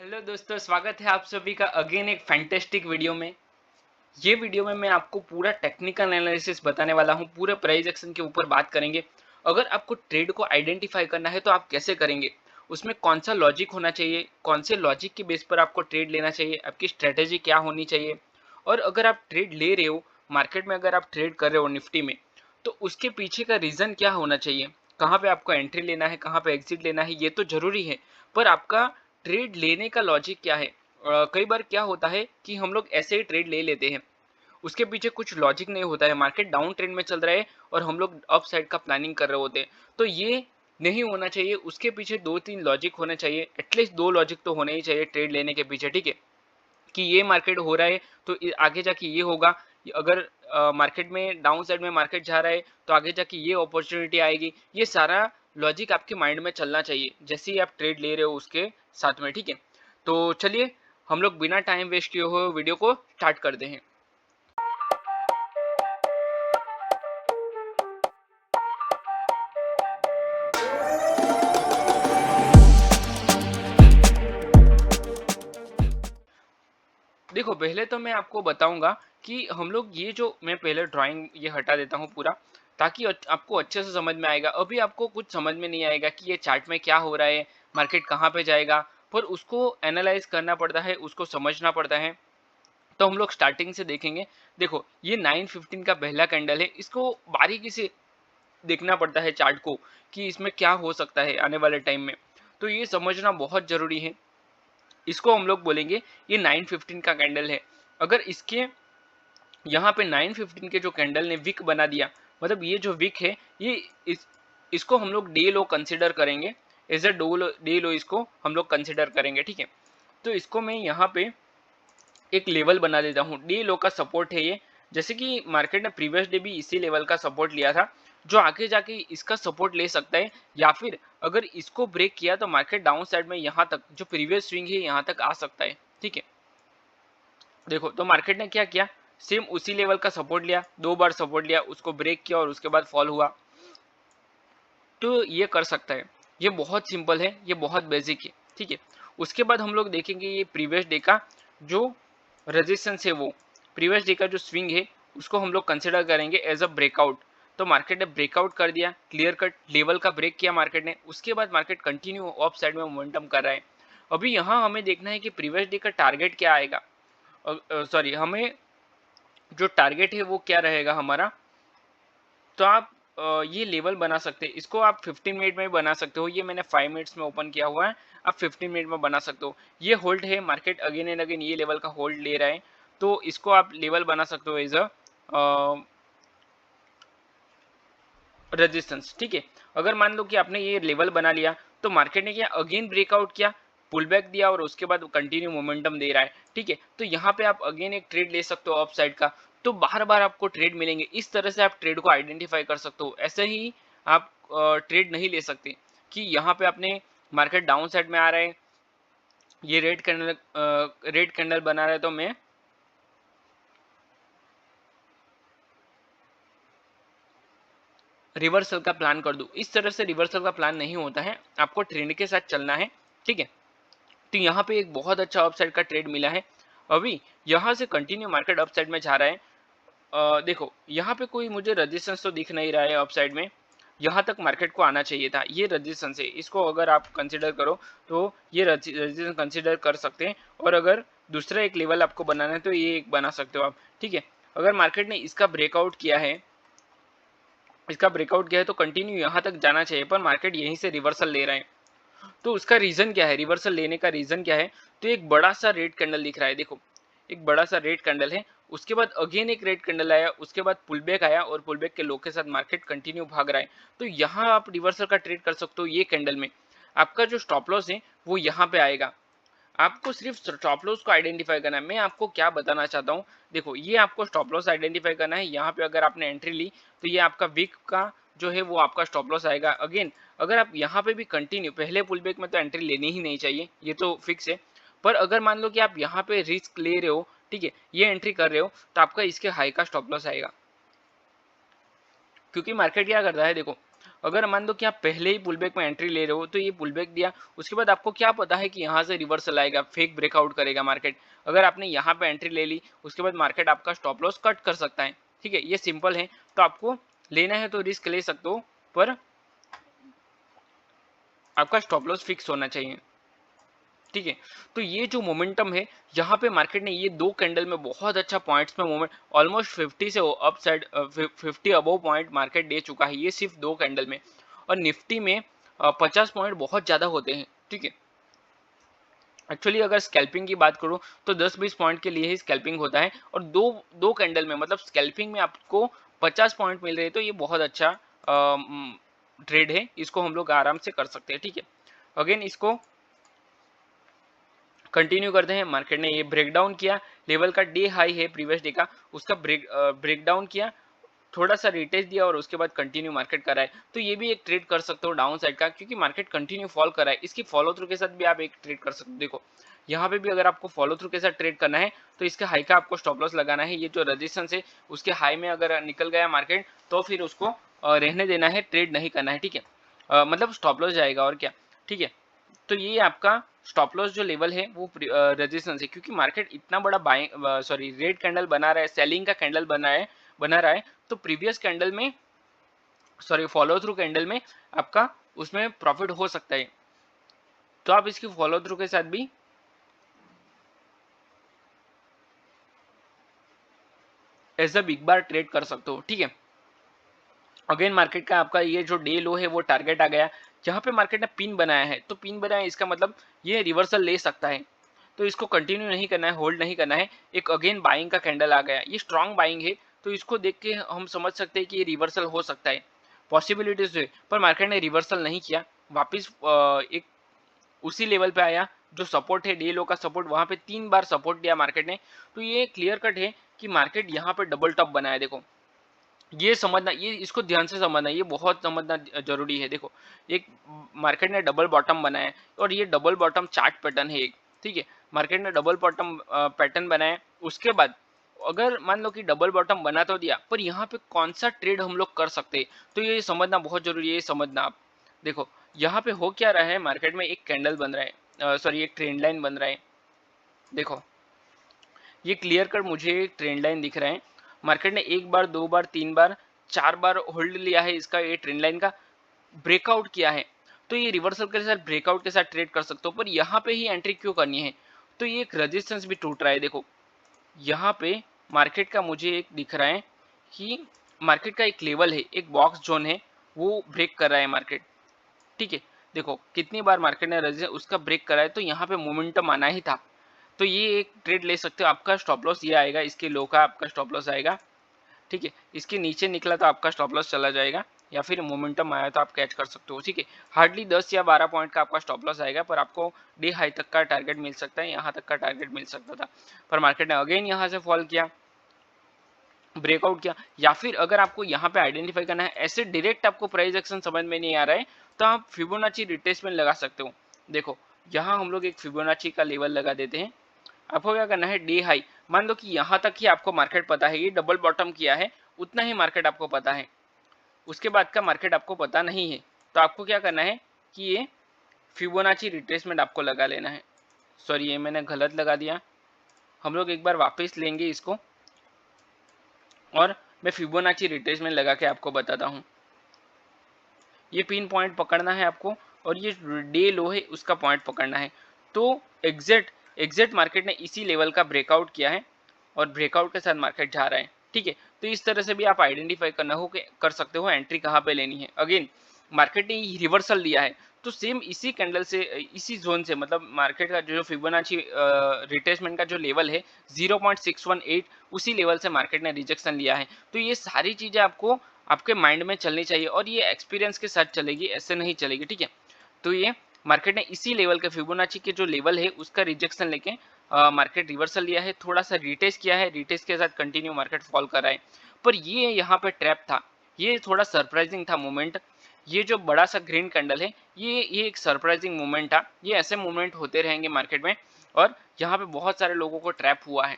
Hello दोस्तों, स्वागत है आप सभी का अगेन एक फैंटेस्टिक वीडियो में। ये वीडियो में मैं आपको पूरा टेक्निकल एनालिसिस बताने वाला हूँ। पूरे प्राइस एक्शन के ऊपर बात करेंगे। अगर आपको ट्रेड को आइडेंटिफाई करना है तो आप कैसे करेंगे, उसमें कौन सा लॉजिक होना चाहिए, कौन से लॉजिक के बेस पर आपको ट्रेड लेना चाहिए, आपकी स्ट्रेटेजी क्या होनी चाहिए। और अगर आप ट्रेड ले रहे हो मार्केट में, अगर आप ट्रेड कर रहे हो निफ्टी में, तो उसके पीछे का रीज़न क्या होना चाहिए, कहाँ पे आपको एंट्री लेना है, कहाँ पे एग्जिट लेना है, ये तो जरूरी है। पर आपका ट्रेड लेने का लॉजिक क्या है। कई बार क्या होता है कि हम लोग ऐसे ही ट्रेड ले लेते हैं, उसके पीछे कुछ लॉजिक नहीं होता है। मार्केट डाउन ट्रेंड में चल रहा है और हम लोग अप साइड का प्लानिंग कर रहे होते हैं, तो ये नहीं होना चाहिए। उसके पीछे दो तीन लॉजिक होने चाहिए, एटलीस्ट दो लॉजिक तो होने ही चाहिए ट्रेड लेने के पीछे, ठीक है। कि ये मार्केट हो रहा है तो आगे जाके ये होगा। अगर मार्केट में डाउन साइड में मार्केट जा रहा है तो आगे जाके ये अपॉर्चुनिटी आएगी। ये सारा लॉजिक आपके माइंड में चलना चाहिए जैसे ही आप ट्रेड ले रहे हो उसके साथ में, ठीक है। तो चलिए हम लोग बिना टाइम वेस्ट किए हुए वीडियो को स्टार्ट करते हैं। देखो, पहले तो मैं आपको बताऊंगा कि हम लोग ये जो मैं पहले ड्राइंग ये हटा देता हूँ पूरा, ताकि आपको अच्छे से समझ में आएगा। अभी आपको कुछ समझ में नहीं आएगा कि ये चार्ट में क्या हो रहा है, मार्केट कहाँ पे जाएगा, पर उसको एनालाइज करना पड़ता है, उसको समझना पड़ता है। तो हम लोग स्टार्टिंग से देखेंगे। देखो, ये 9:15 का पहला कैंडल है, इसको बारीकी से देखना पड़ता है चार्ट को कि इसमें क्या हो सकता है आने वाले टाइम में। तो ये समझना बहुत जरूरी है। इसको हम लोग बोलेंगे ये 9:15 का कैंडल है। अगर इसके यहाँ पे 9:15 के जो कैंडल ने विक बना दिया, मतलब ये जो विक है ये इसको हम लोग डे लो कंसिडर करेंगे। एज अ डे लो इसको हम लोग कंसिडर करेंगे, ठीक है। तो इसको मैं यहाँ पे एक लेवल बना देता हूँ, डे लो का सपोर्ट है ये। जैसे कि मार्केट ने प्रीवियस डे भी इसी लेवल का सपोर्ट लिया था, जो आगे जाके इसका सपोर्ट ले सकता है। या फिर अगर इसको ब्रेक किया तो मार्केट डाउन साइड में यहाँ तक जो प्रीवियस स्विंग है यहाँ तक आ सकता है, ठीक है। देखो, तो मार्केट ने क्या किया, सेम उसी लेवल का सपोर्ट लिया, दो बार सपोर्ट लिया, उसको ब्रेक किया और उसके बाद फॉल हुआ। तो ये कर सकता है। ये बहुत सिंपल है, ये बहुत बेसिक है, ठीक है। उसके बाद हम लोग देखेंगे ये प्रीवियस डे का जो रेजिस्टेंस है, वो प्रीवियस डे का जो स्विंग है उसको हम लोग कंसिडर करेंगे एज अ ब्रेकआउट। तो मार्केट ने ब्रेकआउट कर दिया, क्लियर कट लेवल का ब्रेक किया मार्केट ने। उसके बाद मार्केट कंटिन्यू अप साइड में मोमेंटम कर रहा है। अभी यहाँ हमें देखना है कि प्रीवियस डे का टारगेट क्या आएगा। सॉरी, हमें जो टारगेट है वो क्या रहेगा हमारा। तो आप ये लेवल बना सकते हैं, इसको आप 15 मिनट में बना सकते हो। ये मैंने 5 मिनट्स में ओपन किया हुआ है, आप 15 मिनट में बना सकते हो। ये होल्ड है, मार्केट अगेन एंड अगेन ये लेवल का होल्ड ले रहा है, तो इसको आप लेवल बना सकते हो एज अ रेजिस्टेंस, ठीक है। अगर मान लो कि आपने ये लेवल बना लिया तो मार्केट ने क्या अगेन ब्रेकआउट किया, पुल बैक दिया और उसके बाद कंटिन्यू मोमेंटम दे रहा है, ठीक है। तो यहाँ पे आप अगेन एक ट्रेड ले सकते हो अप साइड का। तो बार बार आपको ट्रेड मिलेंगे, इस तरह से आप ट्रेड को आइडेंटिफाई कर सकते हो। ऐसे ही आप ट्रेड नहीं ले सकते कि यहाँ पे आपने मार्केट डाउन साइड में आ रहा है, ये रेड कैंडल बना रहा है तो मैं रिवर्सल का प्लान कर दूं। इस तरह से रिवर्सल का प्लान नहीं होता है, आपको ट्रेंड के साथ चलना है, ठीक है। तो यहाँ पे एक बहुत अच्छा अपसाइड का ट्रेड मिला है। अभी यहाँ से कंटिन्यू मार्केट अपसाइड में जा रहा है। देखो, यहाँ पे कोई मुझे रेजिस्टेंस तो दिख नहीं रहा है अपसाइड में। यहाँ तक मार्केट को आना चाहिए था, ये रेजिस्टेंस है, इसको अगर आप कंसिडर करो तो ये रेजिस्टेंस कंसिडर कर सकते हैं। और अगर दूसरा एक लेवल आपको बनाना है तो ये एक बना सकते हो आप, ठीक है। अगर मार्केट ने इसका ब्रेकआउट किया है, इसका ब्रेकआउट किया है तो कंटिन्यू यहाँ तक जाना चाहिए, पर मार्केट यहीं से रिवर्सल ले रहा है। तो उसका रीजन क्या है, रिवर्सल लेने का रीजन क्या है। तो एक बड़ा सा रेड कैंडल दिख रहा है, देखो एक बड़ा सा रेड कैंडल है। उसके बाद अगेन एक रेड कैंडल आया, उसके बाद पुल बैक आया और पुल बैक के लो के साथ मार्केट कंटिन्यू भाग रहा है। तो यहाँ आप रिवर्सल का ट्रेड कर सकते हो। ये कैंडल में आपका जो स्टॉप लॉस है वो यहाँ पे आएगा। आपको सिर्फ स्टॉप लॉस को आइडेंटिफाई करना है। मैं आपको क्या बताना चाहता हूँ, देखो ये आपको स्टॉप लॉस आइडेंटिफाई करना है। यहाँ पे अगर आपने एंट्री ली तो ये आपका वीक का जो है वो आपका स्टॉप लॉस आएगा। अगेन अगर आप यहाँ पे भी कंटिन्यू, पहले पुल बैक में तो एंट्री लेनी ही नहीं चाहिए, ये तो फिक्स है। पर अगर मान लो कि आप यहाँ पे रिस्क ले रहे हो, ठीक है, ये एंट्री कर रहे हो, तो आपका इसके हाई का स्टॉप लॉस आएगा। क्योंकि मार्केट क्या करता है, देखो अगर मान लो कि आप पहले ही पुलबैक में एंट्री ले रहे हो तो ये पुलबैक दिया, उसके बाद आपको क्या पता है कि यहाँ से रिवर्सल आएगा, फेक ब्रेकआउट करेगा मार्केट। अगर आपने यहाँ पे एंट्री ले ली, उसके बाद मार्केट आपका स्टॉप लॉस कट कर सकता है। ठीक है, ये सिंपल है। तो आपको लेना है तो रिस्क ले सकते हो, पर आपका स्टॉप लॉस फिक्स होना चाहिए। ठीक है, तो ये जो मोमेंटम है, यहाँ पे मार्केट ने ये दो कैंडल में बहुत अच्छा पॉइंट्स में मोमेंट, ऑलमोस्ट 50 से up side 50 above point market दे चुका है, ये सिर्फ दो कैंडल में। और निफ्टी में 50 पॉइंट बहुत ज्यादा होते हैं। ठीक है, एक्चुअली अगर स्कैल्पिंग की बात करूं तो 10-20 पॉइंट के लिए ही स्कैल्पिंग होता है, और दो दो कैंडल में मतलब स्कैल्पिंग में आपको 50 पॉइंट मिल रहे हैं, तो ये बहुत अच्छा ट्रेड है, इसको हम लोग आराम से कर सकते हैं। ठीक है, अगेन इसको कंटिन्यू करते हैं। मार्केट ने ये ब्रेकडाउन किया, लेवल का डे हाई है प्रीवियस डे का, उसका ब्रेकडाउन किया, थोड़ा सा रिटेस्ट दिया और उसके बाद कंटिन्यू मार्केट कर रहा है। तो ये भी एक ट्रेड कर सकते हो डाउन साइड का, क्योंकि मार्केट कंटिन्यू फॉल कर रहा है, इसकी फॉलो थ्रू के साथ भी आप एक ट्रेड कर सकते हो। देखो यहाँ पे भी अगर आपको फॉलो थ्रू के साथ ट्रेड करना है तो इसके हाई का आपको स्टॉप लॉस लगाना है। ये जो रेजिस्टेंस है उसके हाई में अगर निकल गया मार्केट तो फिर उसको रहने देना है, ट्रेड नहीं करना है। ठीक है, मतलब स्टॉप लॉस जाएगा और क्या। ठीक है, तो ये आपका स्टॉप लॉस जो लेवल है वो रेजिस्टेंस है, क्योंकि मार्केट इतना बड़ा बाइंग सॉरी रेड कैंडल बना रहा है, सेलिंग का कैंडल बना रहा है, तो प्रीवियस कैंडल में सॉरी फॉलो थ्रू कैंडल में आपका उसमें प्रॉफिट हो सकता है। तो आप इसकी फॉलो थ्रू के साथ भी as a big bar trade कर सकते हो। ठीक है, अगेन मार्केट का आपका ये जो डे लो है वो टारगेट आ गया, जहां पे मार्केट ने पिन बनाया है, तो पिन बनाया इसका मतलब ये रिवर्सल ले सकता है, तो इसको कंटिन्यू नहीं करना है, होल्ड नहीं करना है। एक अगेन बाइंग का कैंडल आ गया, ये स्ट्रॉन्ग बाइंग है, तो इसको देख के हम समझ सकते हैं कि ये रिवर्सल हो सकता है, पॉसिबिलिटीज है। पर मार्केट ने रिवर्सल नहीं किया, वापिस एक उसी लेवल पे आया जो सपोर्ट है, डे लो का सपोर्ट, वहां पे 3 बार सपोर्ट दिया मार्केट ने। तो ये क्लियर कट है कि मार्केट यहाँ पे डबल टॉप बनाया। देखो ये समझना, ये इसको ध्यान से समझना, ये बहुत समझना जरूरी है। देखो एक मार्केट ने डबल बॉटम बनाया है, और ये डबल बॉटम चार्ट पैटर्न है एक। ठीक है, मार्केट ने डबल बॉटम पैटर्न बनाया, उसके बाद अगर मान लो कि डबल बॉटम बना तो दिया, पर यहाँ पे कौन सा ट्रेड हम लोग कर सकते हैं, तो ये समझना बहुत जरूरी है, ये समझना आप। देखो यहाँ पे हो क्या रहा है, मार्केट में एक कैंडल बन रहा है, सॉरी एक ट्रेंड लाइन बन रहा है। देखो ये क्लियर कर मुझे एक ट्रेंड लाइन दिख रहा है, मार्केट ने एक बार, दो बार, 3 बार, 4 बार होल्ड लिया है इसका, ये ट्रेंड लाइन का ब्रेकआउट किया है, तो ये रिवर्सल के साथ ब्रेकआउट के साथ ट्रेड कर सकते हो। पर यहाँ पे ही एंट्री क्यों करनी है, तो ये एक रेजिस्टेंस भी टूट रहा है। देखो यहाँ पे मार्केट का मुझे एक दिख रहा है कि मार्केट का एक लेवल है, एक बॉक्स जोन है, वो ब्रेक कर रहा है मार्केट। ठीक है, देखो कितनी बार मार्केट ने रेजिस्टेंस उसका ब्रेक करा है, तो यहाँ पे मोमेंटम आना ही था, तो ये एक ट्रेड ले सकते हो। आपका स्टॉप लॉस ये आएगा, इसके लो का आपका स्टॉप लॉस आएगा। ठीक है, इसके नीचे निकला तो आपका स्टॉप लॉस चला जाएगा, या फिर मोमेंटम आया तो आप कैच कर सकते हो। ठीक है, हार्डली 10 या 12 पॉइंट का आपका स्टॉप लॉस आएगा, पर आपको डे हाई तक का टारगेट मिल सकता है, यहाँ तक का टारगेट मिल सकता था, पर मार्केट ने अगेन यहाँ से फॉल किया, ब्रेकआउट किया। या फिर अगर आपको यहाँ पे आइडेंटिफाई करना है, ऐसे डायरेक्ट आपको प्राइस एक्शन समझ में नहीं आ रहा है, तो आप फिबोनाची रिट्रेसमेंट लगा सकते हो। देखो यहाँ हम लोग एक फिबोनाची का लेवल लगा देते हैं। आपको क्या करना है, डे हाई मान लो कि यहाँ तक ही आपको मार्केट पता है, ये डबल बॉटम किया है, उतना ही मार्केट आपको पता है, उसके बाद का मार्केट आपको पता नहीं है। तो आपको क्या करना है कि ये फिबोनाची रिट्रेसमेंट आपको लगा लेना है। सॉरी ये मैंने गलत लगा दिया, हम लोग एक बार वापस लेंगे इसको, और मैं फिबोनाची रिट्रेसमेंट लगा के आपको बताता हूँ। ये पिन पॉइंट पकड़ना है आपको, और ये डे लो है उसका पॉइंट पकड़ना है। तो एग्जैक्ट मार्केट ने इसी लेवल का ब्रेकआउट किया है, और ब्रेकआउट के साथ मार्केट जा रहा है। ठीक है, तो इस तरह से भी आप आइडेंटिफाई करना हो कि कर सकते हो एंट्री कहाँ पे लेनी है। अगेन मार्केट ने रिवर्सल दिया है, तो सेम इसी कैंडल से, इसी जोन से, मतलब मार्केट का जो फिबोनाची रिट्रेसमेंट का जो लेवल है 0.618, उसी लेवल से मार्केट ने रिजेक्शन लिया है। तो ये सारी चीजें आपको आपके माइंड में चलनी चाहिए, और ये एक्सपीरियंस के साथ चलेगी, ऐसे नहीं चलेगी। ठीक है, तो ये मार्केट ने इसी लेवल के फिबोनाची के जो लेवल है उसका रिजेक्शन लेके मार्केट रिवर्सल लिया है, थोड़ा सा रिटेस्ट किया है, रिटेस्ट के साथ कंटिन्यू मार्केट फॉल कर रहा है। पर ये यहाँ पे ट्रैप था, ये थोड़ा सरप्राइजिंग था मोमेंट। ये जो बड़ा सा ग्रीन कैंडल है, ये एक सरप्राइजिंग मोमेंट था। ये ऐसे मोमेंट होते रहेंगे मार्केट में, और यहाँ पे बहुत सारे लोगों को ट्रैप हुआ है।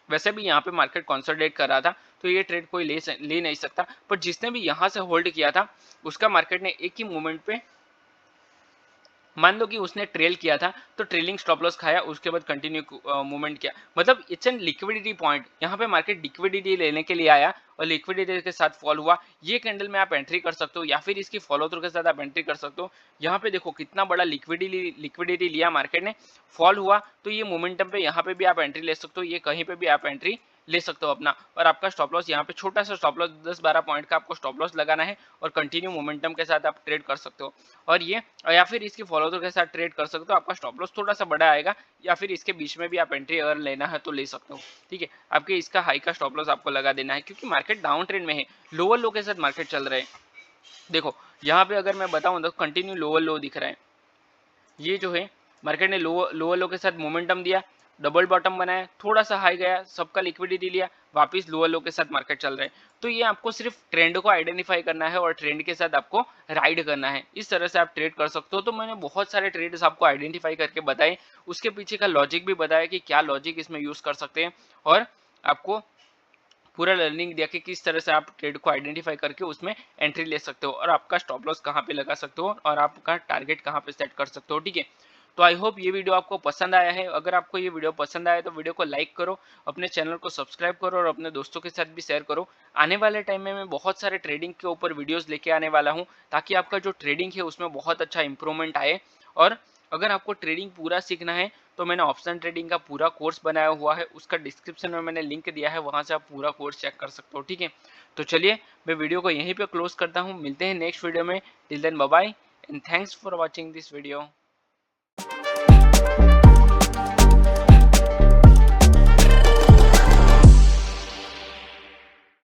वैसे भी यहाँ पे मार्केट कंसोलिडेट कर रहा था, तो ये ट्रेड कोई ले नहीं सकता। पर जिसने भी यहाँ से होल्ड किया था उसका मार्केट ने एक ही मोमेंट पे, मान लो कि उसने ट्रेल किया था तो ट्रेलिंग स्टॉप लॉस खाया, उसके बाद कंटिन्यू मूवमेंट किया, मतलब इट्स एन लिक्विडिटी पॉइंट। यहाँ पे मार्केट लिक्विडिटी लेने के लिए आया और लिक्विडिटी के साथ फॉल हुआ। ये कैंडल में आप एंट्री कर सकते हो या फिर इसकी फॉलो थ्रू के साथ आप एंट्री कर सकते हो। यहाँ पे देखो कितना बड़ा लिक्विडिटी लिया मार्केट ने, फॉल हुआ तो ये मोमेंटम पे यहाँ पे भी आप एंट्री ले सकते हो, ये कहीं पे भी आप एंट्री ले सकते हो अपना। और आपका स्टॉप लॉस यहाँ पे छोटा सा स्टॉप लॉस 10-12 पॉइंट का आपको स्टॉप लॉस लगाना है और कंटिन्यू मोमेंटम के साथ आप ट्रेड कर सकते हो। और ये या फिर इसकी फॉलो थ्रू के साथ ट्रेड कर सकते हो, आपका स्टॉप लॉस थोड़ा सा बड़ा आएगा या फिर इसके बीच में भी आप एंट्री अगर लेना है तो ले सकते हो। ठीक है, आपके इसका हाई का स्टॉप लॉस आपको लगा देना है क्योंकि मार्केट डाउन ट्रेंड में है, लोअर लो के साथ मार्केट चल रहा है। देखो यहाँ पे अगर मैं बताऊं तो कंटिन्यू लोअर लो दिख रहा है, ये जो है मार्केट ने लोअर लो के साथ मोमेंटम दिया, डबल बॉटम बनाया, थोड़ा सा हाई गया, सबका लिक्विडिटी लिया, वापस लोअर लो के साथ मार्केट चल रहा है। तो ये आपको सिर्फ ट्रेंड को आइडेंटिफाई करना है और ट्रेंड के साथ आपको राइड करना है, इस तरह से आप ट्रेड कर सकते हो। तो मैंने बहुत सारे ट्रेड्स आपको आइडेंटिफाई करके बताए, उसके पीछे का लॉजिक भी बताया कि क्या लॉजिक इसमें यूज कर सकते हैं, और आपको पूरा लर्निंग दिया कि किस तरह से आप ट्रेड को आइडेंटिफाई करके उसमें एंट्री ले सकते हो और आपका स्टॉप लॉस कहाँ पे लगा सकते हो और आपका टारगेट कहाँ पे सेट कर सकते हो। ठीक है, तो आई होप ये वीडियो आपको पसंद आया है। अगर आपको ये वीडियो पसंद आया तो वीडियो को लाइक करो, अपने चैनल को सब्सक्राइब करो और अपने दोस्तों के साथ भी शेयर करो। आने वाले टाइम में मैं बहुत सारे ट्रेडिंग के ऊपर वीडियोस लेके आने वाला हूँ ताकि आपका जो ट्रेडिंग है उसमें बहुत अच्छा इंप्रूवमेंट आए। और अगर आपको ट्रेडिंग पूरा सीखना है तो मैंने ऑप्शन ट्रेडिंग का पूरा कोर्स बनाया हुआ है, उसका डिस्क्रिप्शन में मैंने लिंक दिया है, वहां से आप पूरा कोर्स चेक कर सकते हो। ठीक है, तो चलिए मैं वीडियो को यहीं पे क्लोज करता हूँ, मिलते हैं नेक्स्ट वीडियो में। Till then bye bye and thanks for watching this video.